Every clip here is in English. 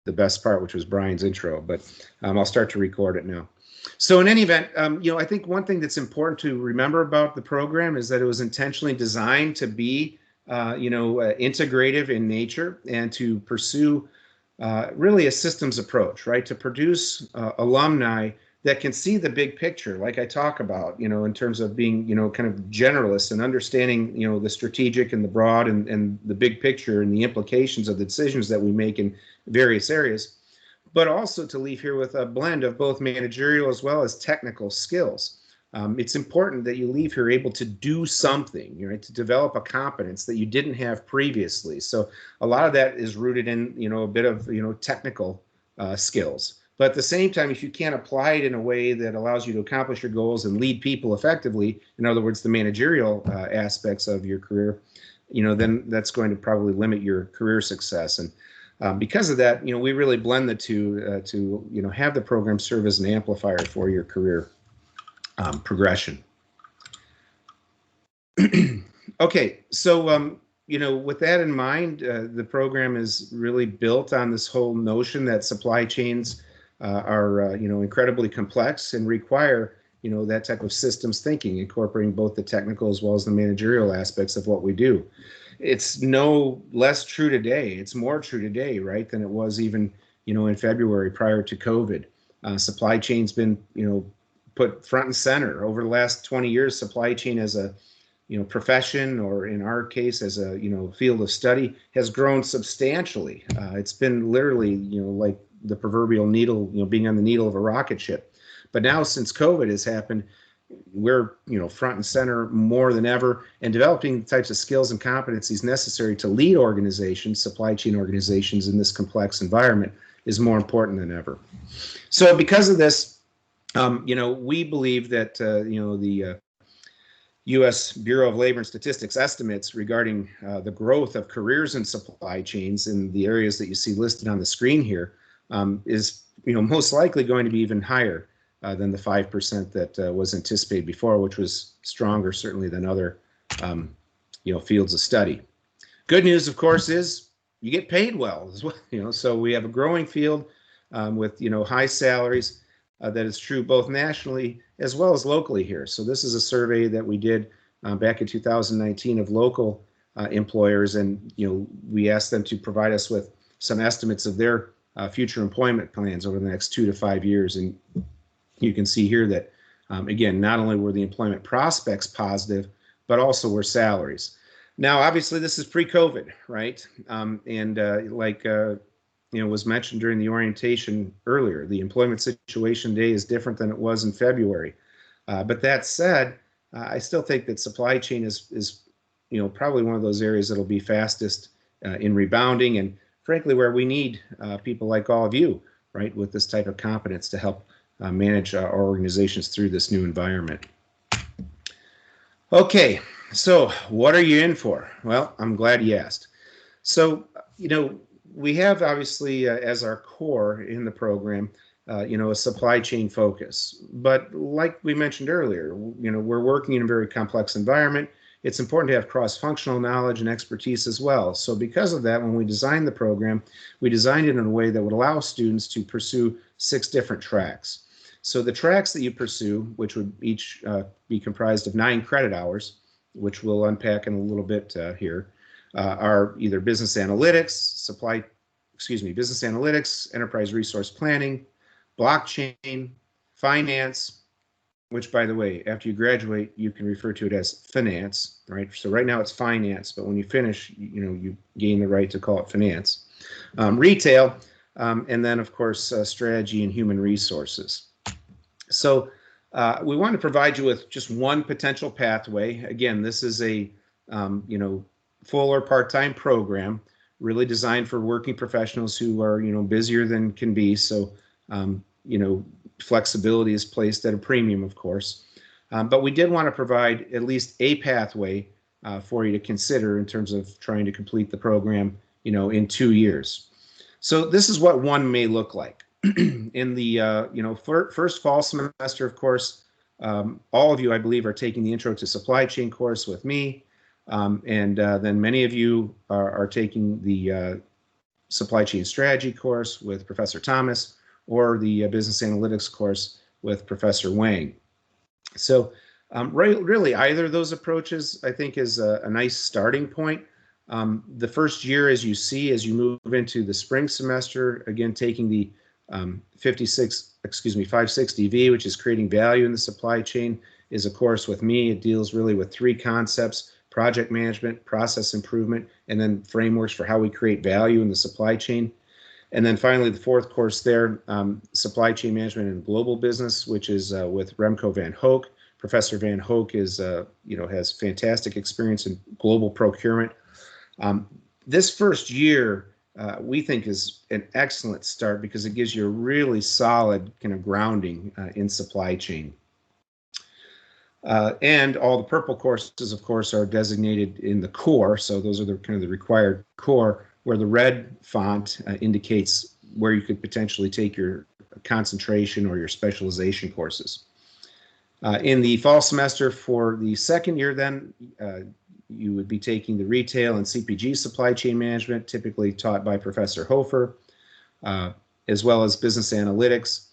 the best part, which was Brian's intro, but I'll start to record it now. So in any event, I think one thing that's important to remember about the program is that it was intentionally designed to be, integrative in nature and to pursue really a systems approach, right? To produce alumni that can see the big picture, like I talk about, in terms of being, kind of generalists and understanding, the strategic and the broad and the big picture and the implications of the decisions that we make in various areas, but also to leave here with a blend of both managerial as well as technical skills. It's important that you leave here able to do something, to develop a competence that you didn't have previously. So a lot of that is rooted in, a bit of, technical skills. But at the same time, if you can't apply it in a way that allows you to accomplish your goals and lead people effectively, in other words, the managerial aspects of your career, then that's going to probably limit your career success. And because of that, we really blend the two to have the program serve as an amplifier for your career progression. Okay, so with that in mind, the program is really built on this whole notion that supply chains are incredibly complex and require that type of systems thinking, incorporating both the technical as well as the managerial aspects of what we do. It's no less true today. It's more true today, right, than it was even in February prior to COVID. Supply chain's been put front and center over the last 20 years. Supply chain as a profession, or in our case as a field of study, has grown substantially. It's been literally like the proverbial needle, being on the needle of a rocket ship. But now, since COVID has happened, we're front and center more than ever, and developing the types of skills and competencies necessary to lead organizations, supply chain organizations, in this complex environment is more important than ever. So because of this, we believe that the U.S. Bureau of Labor and Statistics estimates regarding the growth of careers in supply chains in the areas that you see listed on the screen here is most likely going to be even higher than the 5% that was anticipated before, which was stronger certainly than other fields of study. Good news, of course, is you get paid well as well. So we have a growing field with high salaries. That is true both nationally as well as locally here. So this is a survey that we did back in 2019 of local employers, and we asked them to provide us with some estimates of their future employment plans over the next 2 to 5 years. And you can see here that, again, not only were the employment prospects positive, but also were salaries. Now, obviously, this is pre-COVID, right? Was mentioned during the orientation earlier, the employment situation today is different than it was in February. But that said, I still think that supply chain is probably one of those areas that'll be fastest in rebounding, and frankly, where we need people like all of you, right, with this type of competence to help manage our organizations through this new environment. Okay, so what are you in for? Well, I'm glad you asked. So, we have obviously as our core in the program, a supply chain focus. But like we mentioned earlier, we're working in a very complex environment. It's important to have cross-functional knowledge and expertise as well. So because of that, when we designed the program, we designed it in a way that would allow students to pursue 6 different tracks. So the tracks that you pursue, which would each be comprised of 9 credit hours, which we'll unpack in a little bit here, are either business analytics, business analytics, enterprise resource planning, blockchain, finance, which, by the way, after you graduate, you can refer to it as finance, right? So right now it's finance, but when you finish, you gain the right to call it finance, retail, and then, of course, strategy and human resources. So we want to provide you with just one potential pathway. Again, this is a full or part-time program, really designed for working professionals who are busier than can be. So flexibility is placed at a premium, of course. But we did want to provide at least a pathway for you to consider in terms of trying to complete the program, in 2 years. So this is what one may look like. In the first fall semester, of course, all of you, I believe, are taking the Intro to Supply Chain course with me. And then many of you are taking the supply chain strategy course with Professor Thomas, or the business analytics course with Professor Wang. So really, either of those approaches, I think, is a nice starting point. The first year, as you see, as you move into the spring semester, again, taking the 560V, which is creating value in the supply chain, is a course with me. It deals really with three concepts: project management, process improvement, and then frameworks for how we create value in the supply chain. And then finally, the fourth course there, supply chain management and global business, which is with Remco van Hoek. Professor van Hoek is, has fantastic experience in global procurement. This first year, we think, is an excellent start because it gives you a really solid kind of grounding in supply chain. And all the purple courses, of course, are designated in the core. So those are the kind of the required core, where the red font indicates where you could potentially take your concentration or your specialization courses. In the fall semester for the second year, then, you would be taking the retail and CPG supply chain management, typically taught by Professor Hofer, as well as business analytics.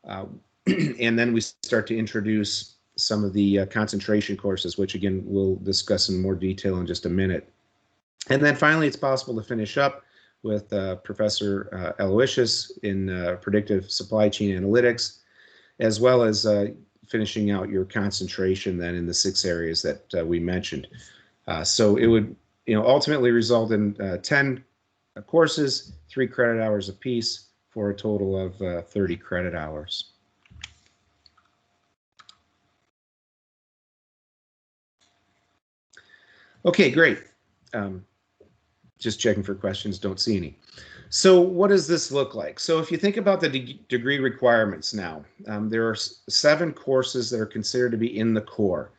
And then we start to introduce some of the concentration courses, which again, we'll discuss in more detail in just a minute. And then finally, it's possible to finish up with Professor Aloysius in predictive supply chain analytics, as well as finishing out your concentration then in the 6 areas that we mentioned. So it would, ultimately result in 10 courses, 3 credit hours apiece, for a total of 30 credit hours. Okay, great. Just checking for questions, don't see any. So what does this look like? So if you think about the degree requirements now, there are 7 courses that are considered to be in the core.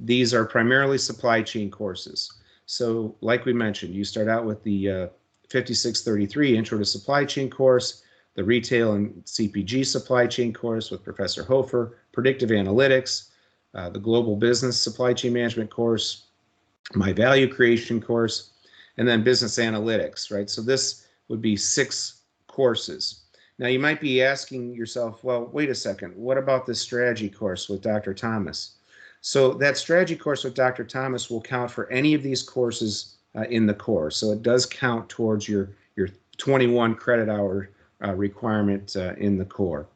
These are primarily supply chain courses. So like we mentioned, you start out with the 5633 Intro to Supply Chain course, the Retail and CPG Supply Chain course with Professor Hofer, Predictive Analytics, the Global Business Supply Chain Management course, my Value Creation course, and then Business Analytics, right? So this would be 6 courses. Now you might be asking yourself, well, wait a second, what about this strategy course with Dr. Thomas? So that strategy course with Dr. Thomas will count for any of these courses in the core. So it does count towards your 21 credit hour requirement in the core.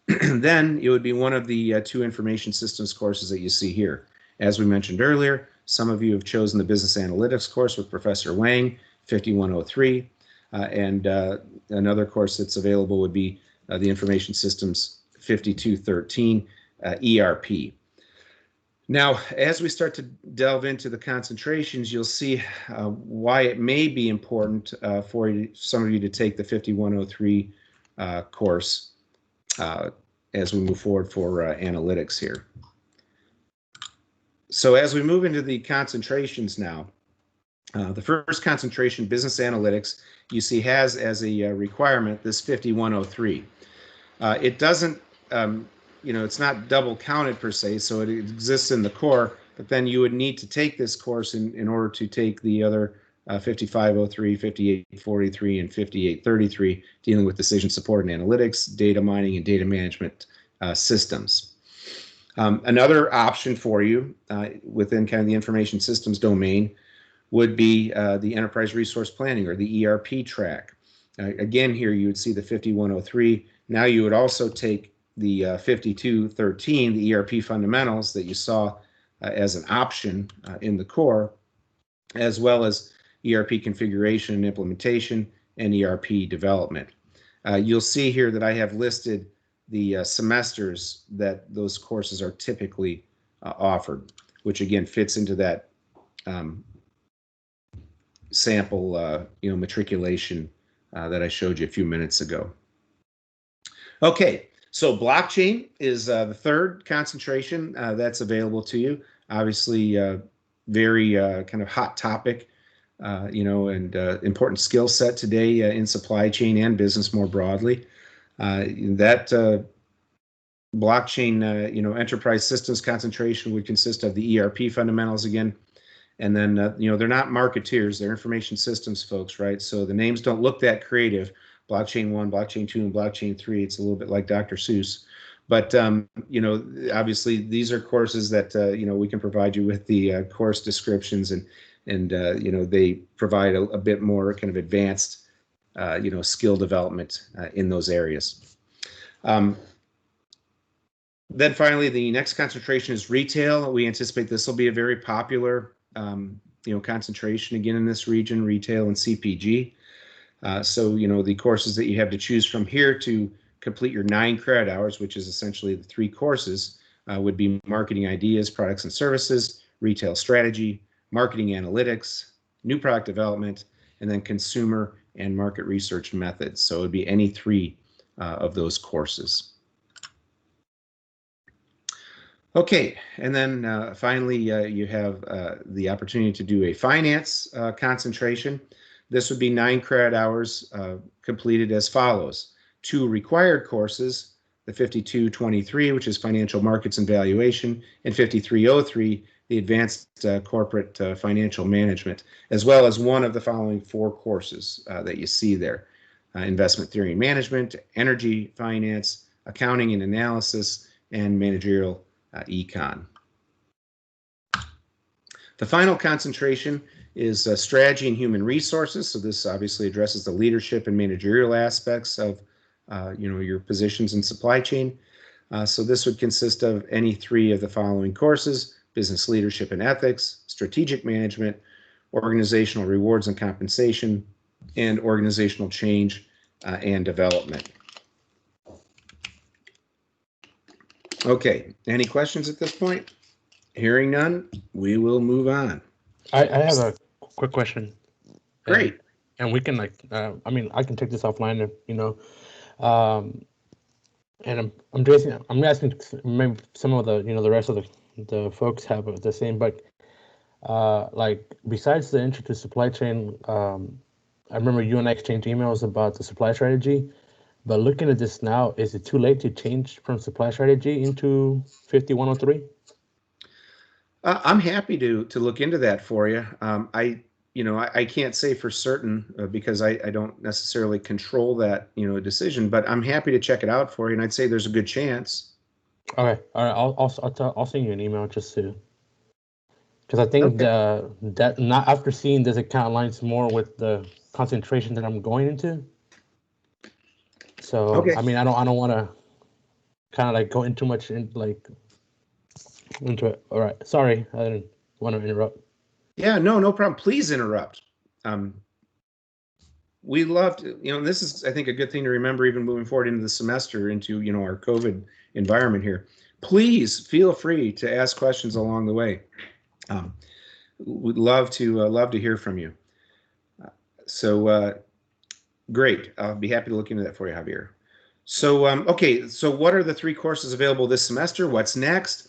Then it would be one of the 2 information systems courses that you see here. As we mentioned earlier, some of you have chosen the business analytics course with Professor Wang, 5103, and another course that's available would be the information systems 5213 ERP. Now, as we start to delve into the concentrations, you'll see why it may be important for some of you to take the 5103 course as we move forward for analytics here. So as we move into the concentrations now, the first concentration, business analytics, you see has as a requirement this 5103. It doesn't, it's not double counted per se, so it exists in the core, but then you would need to take this course in order to take the other 5503, 5843, and 5833, dealing with decision support and analytics, data mining, and data management systems. Another option for you within kind of the information systems domain would be the enterprise resource planning, or the ERP track. Again, here you would see the 5103. Now you would also take the 5213, the ERP fundamentals that you saw as an option in the core, as well as ERP configuration and implementation and ERP development. You'll see here that I have listed the semesters that those courses are typically offered, which again fits into that sample matriculation that I showed you a few minutes ago. Okay, so blockchain is the third concentration that's available to you. Obviously, very kind of hot topic, and important skill set today in supply chain and business more broadly. That blockchain, enterprise systems concentration would consist of the ERP fundamentals again, And then, they're not marketeers, they're information systems folks, right? So the names don't look that creative. Blockchain 1, blockchain 2, and blockchain 3. It's a little bit like Dr. Seuss. But, obviously these are courses that, we can provide you with the course descriptions, and they provide a bit more kind of advanced, skill development in those areas. Then finally, the next concentration is retail. We anticipate this will be a very popular, concentration again in this region, retail and CPG. So, the courses that you have to choose from here to complete your 9 credit hours, which is essentially the 3 courses, would be marketing ideas, products and services, retail strategy, marketing analytics, new product development, and then consumer and market research methods. So it would be any 3 of those courses. Okay, and then finally, you have the opportunity to do a finance concentration. This would be 9 credit hours completed as follows. 2 required courses, the 5223, which is financial markets and valuation, and 5303, the advanced corporate financial management, as well as one of the following 4 courses that you see there. Investment theory and management, energy finance, accounting and analysis, and managerial econ. The final concentration is strategy and human resources. So this obviously addresses the leadership and managerial aspects of your positions in supply chain. So this would consist of any 3 of the following courses: business leadership and ethics, strategic management, organizational rewards and compensation, and organizational change and development. Okay, any questions at this point? Hearing none, we will move on. I have a quick question. Great. And we can I can take this offline if, and I'm asking maybe some of the, the rest of the folks have the same, but besides the intro to supply chain, I remember you and I exchanged emails about the supply strategy. But looking at this now, is it too late to change from supply strategy into 5103? I'm happy to look into that for you. I can't say for certain because I don't necessarily control that decision, but I'm happy to check it out for you, and I'd say there's a good chance. Okay, all right. I'll send you an email just to, because I think that not after seeing this account aligns more with the concentration that I'm going into. So okay. I don't want to kind of go into much into it. All right, sorry, I didn't want to interrupt. Yeah, no problem. Please interrupt. We love to, and this is, I think, a good thing to remember even moving forward into the semester, into our COVID environment here. Please feel free to ask questions along the way. We'd love to hear from you. So great. I'll be happy to look into that for you, Javier. So okay, so what are the 3 courses available this semester? What's next?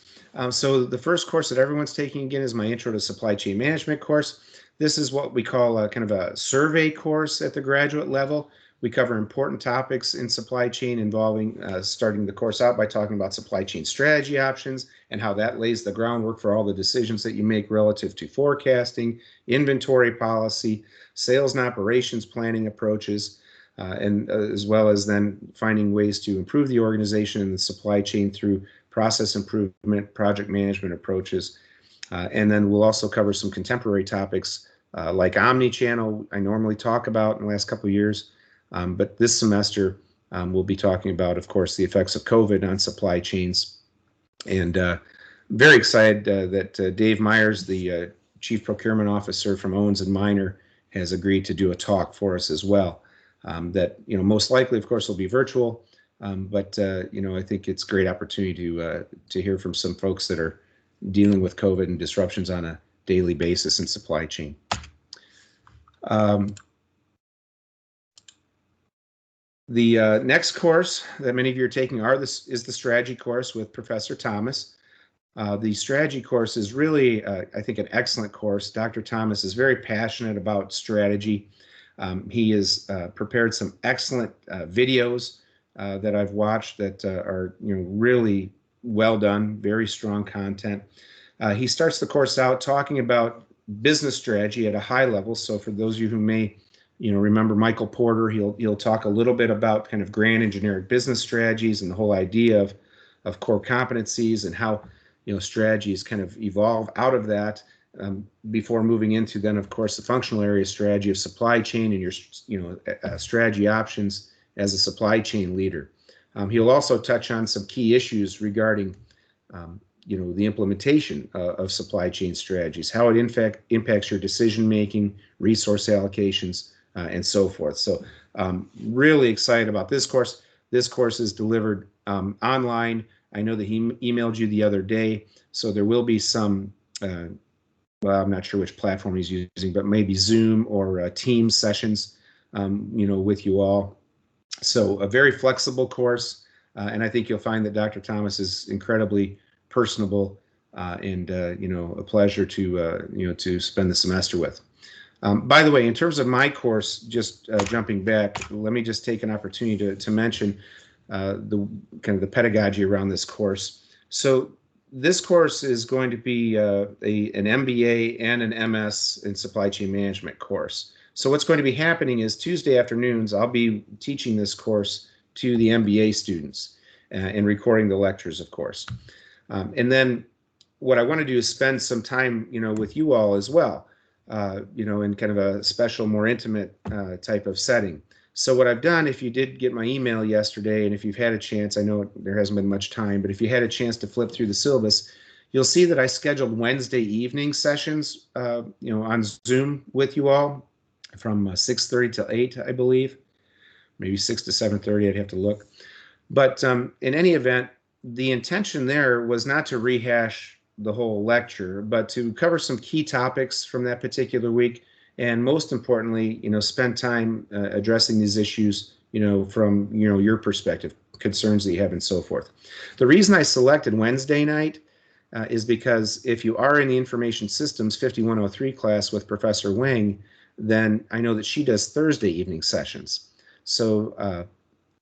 So the first course that everyone's taking again is my Intro to Supply Chain Management course. This is what we call kind of a survey course at the graduate level. We cover important topics in supply chain involving starting the course out by talking about supply chain strategy options and how that lays the groundwork for all the decisions that you make relative to forecasting, inventory policy, sales and operations planning approaches, and as well as then finding ways to improve the organization and the supply chain through process improvement, project management approaches. And then we'll also cover some contemporary topics like omni-channel I normally talk about in the last couple of years. But this semester, we'll be talking about, of course, the effects of COVID on supply chains. And very excited that Dave Myers, the Chief Procurement Officer from Owens & Minor, has agreed to do a talk for us as well. That, most likely, of course, will be virtual. But I think it's a great opportunity to hear from some folks that are dealing with COVID and disruptions on a daily basis in supply chain. The next course that many of you are taking is the strategy course with Professor Thomas. The strategy course is really, I think, an excellent course. Dr. Thomas is very passionate about strategy. He has prepared some excellent videos that I've watched that are really well done, very strong content. He starts the course out talking about business strategy at a high level. So for those of you who may, remember Michael Porter, he'll talk a little bit about kind of grand and generic business strategies and the whole idea of core competencies and how, strategies kind of evolve out of that, before moving into then, of course, the functional area strategy of supply chain and your, strategy options as a supply chain leader. He'll also touch on some key issues regarding, the implementation of supply chain strategies, how it in fact impacts your decision making, resource allocations, and so forth. So really excited about this course. This course is delivered online. I know that he emailed you the other day, so there will be some, well, I'm not sure which platform he's using, but maybe Zoom or Teams sessions, with you all. So a very flexible course, and I think you'll find that Dr. Thomas is incredibly personable, and a pleasure to spend the semester with. By the way, in terms of my course, just jumping back, let me just take an opportunity to mention the kind of the pedagogy around this course. So this course is going to be an MBA and an MS in supply chain management course. So what's going to be happening is Tuesday afternoons, I'll be teaching this course to the MBA students and recording the lectures, of course. And then what I want to do is spend some time, with you all as well, in kind of a special, more intimate type of setting. So what I've done, if you did get my email yesterday, and if you've had a chance, I know there hasn't been much time, but if you had a chance to flip through the syllabus, you'll see that I scheduled Wednesday evening sessions, on Zoom with you all from 6:30 till 8, I believe, maybe 6 to 7:30. I'd have to look. But in any event, the intention there was not to rehash the whole lecture, but to cover some key topics from that particular week. And most importantly, spend time addressing these issues, from, your perspective, concerns that you have and so forth. The reason I selected Wednesday night is because if you are in the Information Systems 5103 class with Professor Wang, then I know that she does Thursday evening sessions. So,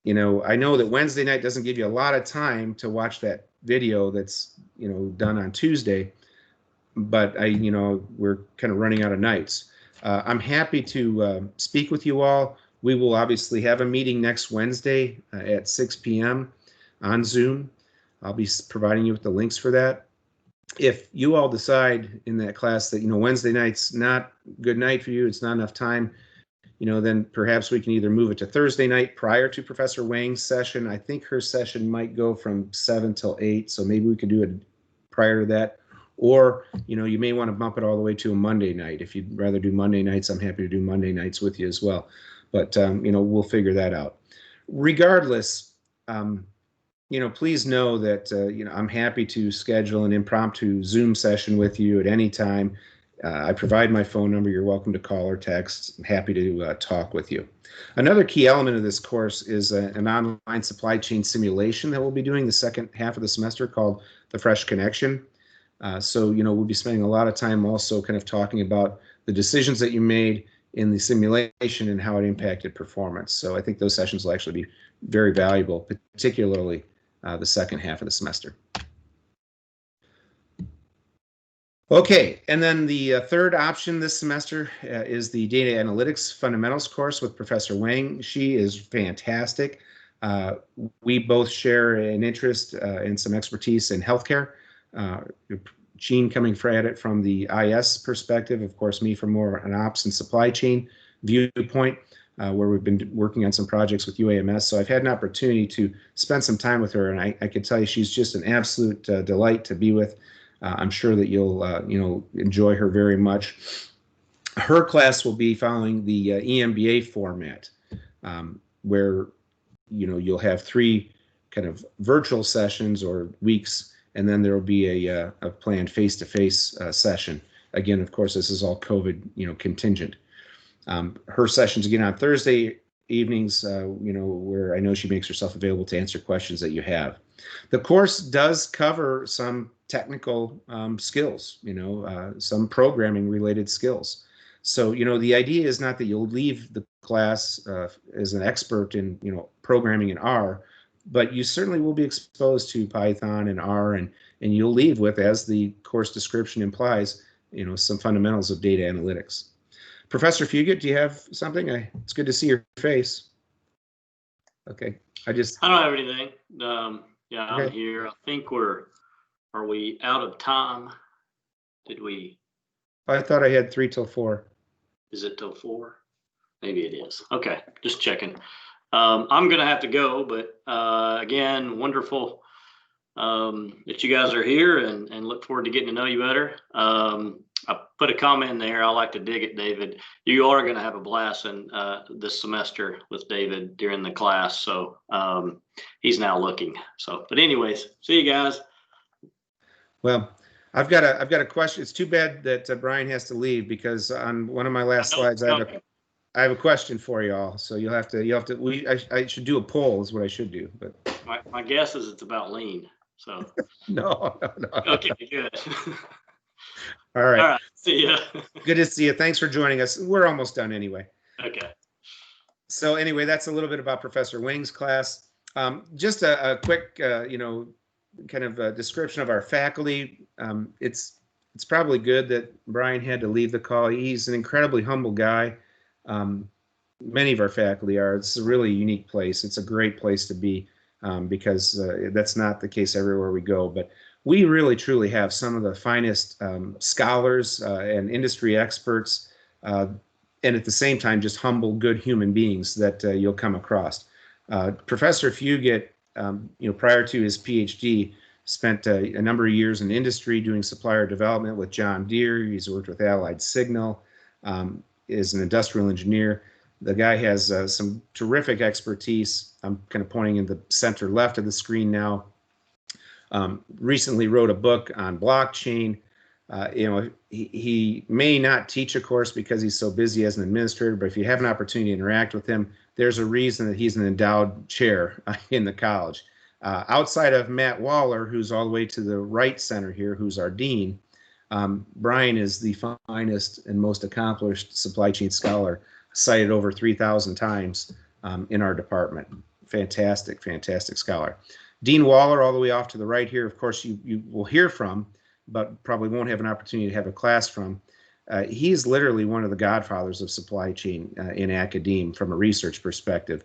I know that Wednesday night doesn't give you a lot of time to watch that video that's, done on Tuesday, but we're kind of running out of nights. I'm happy to speak with you all. We will obviously have a meeting next Wednesday at 6 p.m. on Zoom. I'll be providing you with the links for that. If you all decide in that class that, Wednesday night's not a good night for you, it's not enough time, then perhaps we can either move it to Thursday night prior to Professor Wang's session. I think her session might go from 7 till 8, so maybe we could do it prior to that. Or, you may want to bump it all the way to a Monday night. If you'd rather do Monday nights, I'm happy to do Monday nights with you as well. But, we'll figure that out. Regardless, please know that, I'm happy to schedule an impromptu Zoom session with you at any time. I provide my phone number. You're welcome to call or text. I'm happy to talk with you. Another key element of this course is an online supply chain simulation that we'll be doing the second half of the semester called the Fresh Connection. So, we'll be spending a lot of time also kind of talking about the decisions that you made in the simulation and how it impacted performance. So I think those sessions will actually be very valuable, particularly the second half of the semester. Okay, and then the third option this semester is the Data Analytics Fundamentals course with Professor Wang. She is fantastic. We both share an interest and some expertise in healthcare. Gene coming at it from the IS perspective, of course, me from more an ops and supply chain viewpoint, where we've been working on some projects with UAMS. So I've had an opportunity to spend some time with her, and I can tell you she's just an absolute delight to be with. I'm sure that you'll enjoy her very much. Her class will be following the EMBA format, where you'll have 3 kind of virtual sessions or weeks, and then there will be a planned face-to-face session. Again, of course, this is all COVID contingent. Her sessions again on Thursday evenings, where I know she makes herself available to answer questions that you have. The course does cover some technical skills, some programming related skills. So, the idea is not that you'll leave the class as an expert in, programming in R, but you certainly will be exposed to Python and R, and you'll leave with, as the course description implies, some fundamentals of data analytics. Professor Fugit, do you have something? It's good to see your face. Okay, I don't have anything. Yeah, I'm okay. here. I think are we out of time? Did we? I thought I had 3 till 4. Is it till 4? Maybe it is. Okay, just checking. I'm gonna have to go, but again, wonderful that you guys are here, and look forward to getting to know you better. I put a comment in there. I like to dig it, David. You are going to have a blast in this semester with David during the class. So he's now looking. So, but anyways, see you guys. Well, I've got a question. It's too bad that Brian has to leave, because on one of my last slides, I have a question for you all. So you'll have to. I should do a poll is what I should do. But my guess is it's about lean. So no. Okay, good. All right. All right. See ya. Good to see you. Thanks for joining us. We're almost done anyway. Okay. So anyway, that's a little bit about Professor Wing's class. Just a quick, kind of a description of our faculty. It's probably good that Brian had to leave the call. He's an incredibly humble guy. Many of our faculty are. It's a really unique place. It's a great place to be, because that's not the case everywhere we go. But we really truly have some of the finest scholars and industry experts, and at the same time just humble, good human beings that you'll come across. Professor Fugit, prior to his PhD, spent a number of years in industry doing supplier development with John Deere. He's worked with Allied Signal, is an industrial engineer. The guy has some terrific expertise. I'm kind of pointing in the center left of the screen now. Recently wrote a book on blockchain. He may not teach a course because he's so busy as an administrator, but if you have an opportunity to interact with him, there's a reason that he's an endowed chair in the college. Outside of Matt Waller, who's all the way to the right center here, who's our dean, Brian is the finest and most accomplished supply chain scholar, cited over 3,000 times in our department. Fantastic scholar. Dean Waller, all the way off to the right here, of course, you will hear from, but probably won't have an opportunity to have a class from. He's literally one of the godfathers of supply chain in academia from a research perspective.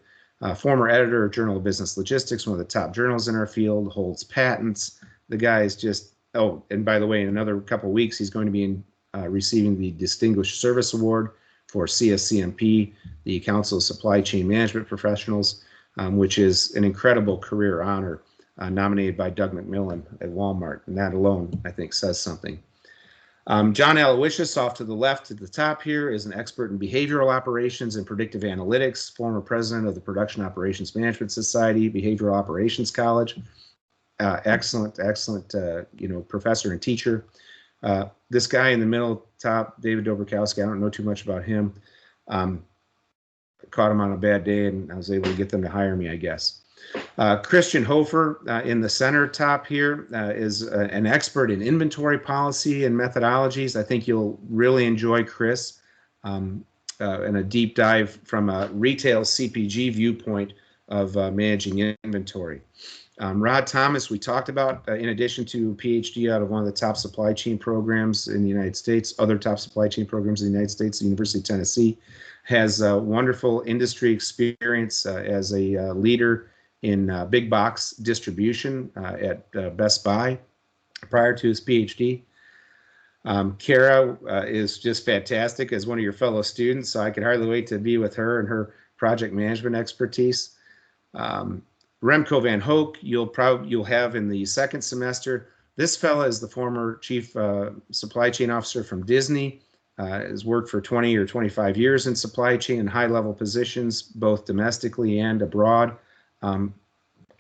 Former editor of Journal of Business Logistics, one of the top journals in our field, holds patents. The guy is just, oh, and by the way, in another couple of weeks, he's going to be receiving the Distinguished Service Award for CSCMP, the Council of Supply Chain Management Professionals, which is an incredible career honor, nominated by Doug McMillan at Walmart. And that alone, I think, says something. John Aloysius, off to the left at the top here, is an expert in behavioral operations and predictive analytics, former president of the Production Operations Management Society, Behavioral Operations College. Excellent, professor and teacher. This guy in the middle top, David Dobrzykowski, I don't know too much about him. Caught him on a bad day, and I was able to get them to hire me, I guess. Christian Hofer in the center top here is an expert in inventory policy and methodologies. I think you'll really enjoy Chris and a deep dive from a retail CPG viewpoint of managing inventory. Rod Thomas, we talked about, in addition to a PhD out of one of the top supply chain programs in the United States, other top supply chain programs in the United States, the University of Tennessee, has wonderful industry experience as a leader in big box distribution at Best Buy prior to his PhD. Kara is just fantastic as one of your fellow students, so I could hardly wait to be with her and her project management expertise. Remco van Hoek, you'll have in the second semester. This fella is the former chief supply chain officer from Disney. Has worked for 20 or 25 years in supply chain in high-level positions, both domestically and abroad.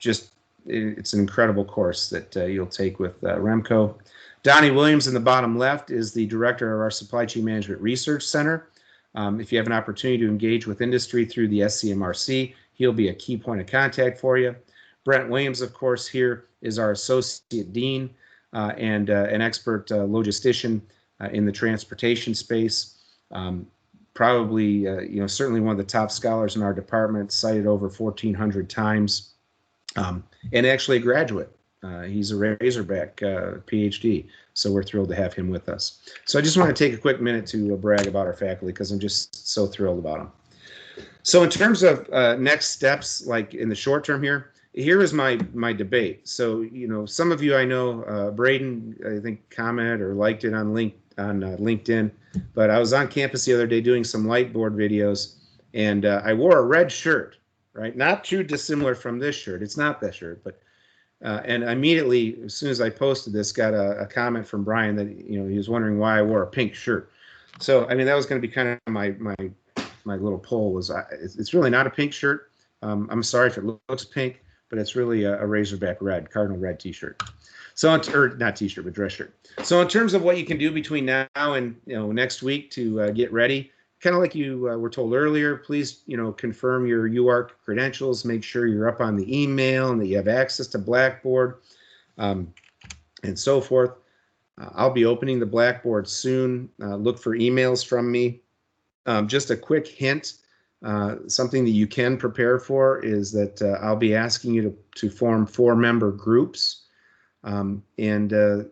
It's an incredible course that you'll take with Remco. Donnie Williams in the bottom left is the director of our Supply Chain Management Research Center. If you have an opportunity to engage with industry through the SCMRC, he'll be a key point of contact for you. Brent Williams, of course, here is our associate dean and an expert logistician in the transportation space. Probably, certainly one of the top scholars in our department, cited over 1,400 times, and actually a graduate He's a Razorback PhD, so we're thrilled to have him with us. So I just want to take a quick minute to brag about our faculty because I'm just so thrilled about them. So in terms of next steps, like in the short term here is my debate. So, some of you I know, Braden, I think, commented or liked it on LinkedIn, but I was on campus the other day doing some lightboard videos, and I wore a red shirt, right? Not too dissimilar from this shirt. It's not that shirt, but and immediately, as soon as I posted this, got a comment from Brian that, he was wondering why I wore a pink shirt. So, I mean, that was going to be kind of my little poll was, it's really not a pink shirt. I'm sorry if it looks pink, but it's really a Razorback red, Cardinal red t-shirt. So, or not t-shirt, but dress shirt. So in terms of what you can do between now and next week to get ready, kind of like you were told earlier, please confirm your UARC credentials, make sure you're up on the email and that you have access to Blackboard, and so forth. I'll be opening the Blackboard soon. Look for emails from me. Just a quick hint, something that you can prepare for is that I'll be asking you to form 4-member groups. And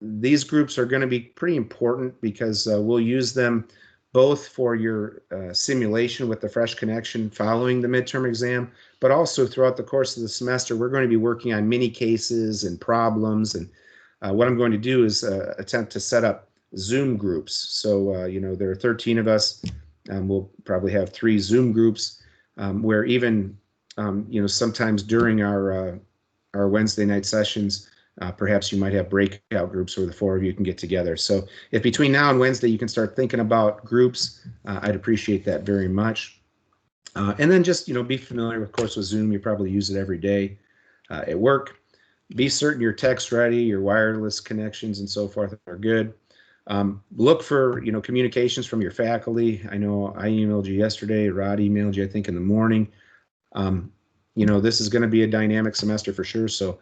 these groups are going to be pretty important because we'll use them both for your simulation with the Fresh Connection following the midterm exam, but also throughout the course of the semester, we're going to be working on mini cases and problems. And what I'm going to do is attempt to set up Zoom groups. So, there are 13 of us. We'll probably have 3 Zoom groups where even, sometimes during our Wednesday night sessions, perhaps you might have breakout groups where the 4 of you can get together. So if between now and Wednesday you can start thinking about groups, I'd appreciate that very much. And then just, be familiar, of course, with Zoom. You probably use it every day at work. Be certain your tech's ready, your wireless connections and so forth are good. Look for, communications from your faculty. I know I emailed you yesterday. Rod emailed you, I think, in the morning. This is going to be a dynamic semester for sure. So,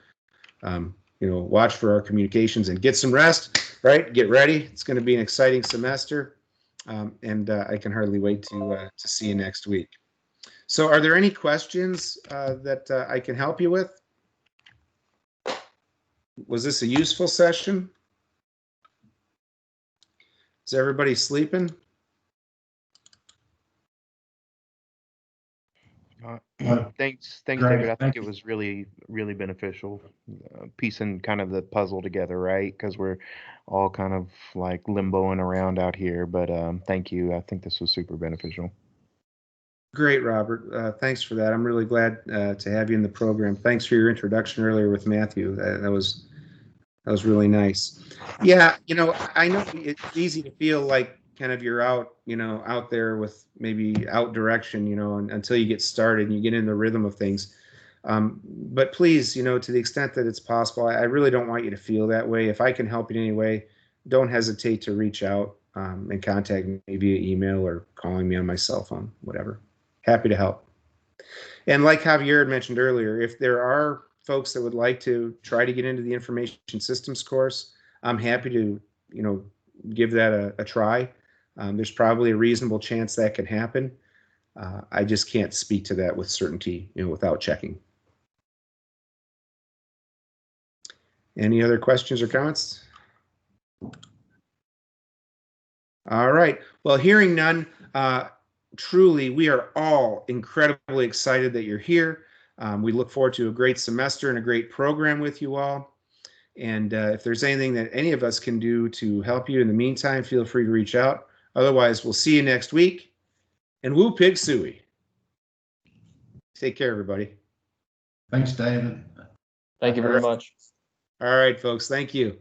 watch for our communications and get some rest, right? Get ready. It's going to be an exciting semester. And I can hardly wait to see you next week. So are there any questions that I can help you with? Was this a useful session? Is everybody sleeping? Thanks, David. I think it was really, really beneficial, piecing kind of the puzzle together, right? Because we're all kind of like limboing around out here. But thank you. I think this was super beneficial. Great, Robert. Thanks for that. I'm really glad to have you in the program. Thanks for your introduction earlier with Matthew. That was really nice. Yeah, I know it's easy to feel like kind of you're out, out there with maybe out direction, until you get started and you get in the rhythm of things. But please, to the extent that it's possible, I really don't want you to feel that way. If I can help in any way, don't hesitate to reach out and contact me via email or calling me on my cell phone, whatever. Happy to help. And like Javier had mentioned earlier, if there are folks that would like to try to get into the information systems course, I'm happy to, give that a try. There's probably a reasonable chance that can happen. I just can't speak to that with certainty, without checking. Any other questions or comments? All right. Well, hearing none, truly, we are all incredibly excited that you're here. We look forward to a great semester and a great program with you all. And if there's anything that any of us can do to help you in the meantime, feel free to reach out. Otherwise, we'll see you next week. And woo pig suey. Take care, everybody. Thanks, David. Thank you very much. All right, folks. Thank you.